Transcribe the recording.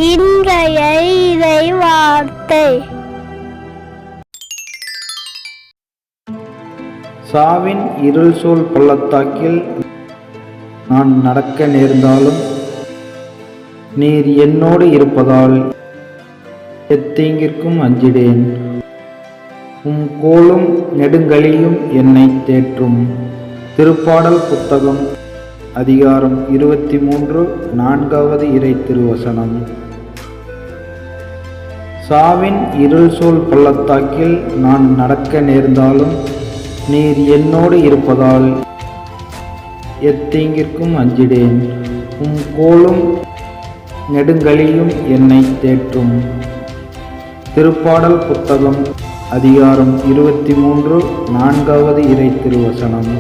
இன்றைய இறை வார்த்தை. சாவின் இருள் சூழ் பள்ளத்தாக்கில் நான் நடக்க நேர்ந்தாலும் நீர் என்னோடு இருப்பதால் எத்தீங்கிற்கும் அஞ்சிடேன். உம் கோலும் நெடுங்கலியும் என்னை தேற்றும். திருப்பாடல் புத்தகம் அதிகாரம் 23 4வது இறை திருவசனம். சாவின் இருள் சூழ் பள்ளத்தாக்கில் நான் நடக்க நேர்ந்தாலும் நீர் என்னோடு இருப்பதால் எத்தீங்கிற்கும் அஞ்சிடேன். உம் கோலும் நெடுங்கலியும் என்னை தேற்றும். திருப்பாடல் புத்தகம் அதிகாரம் 23 4வது இறை திருவசனம்.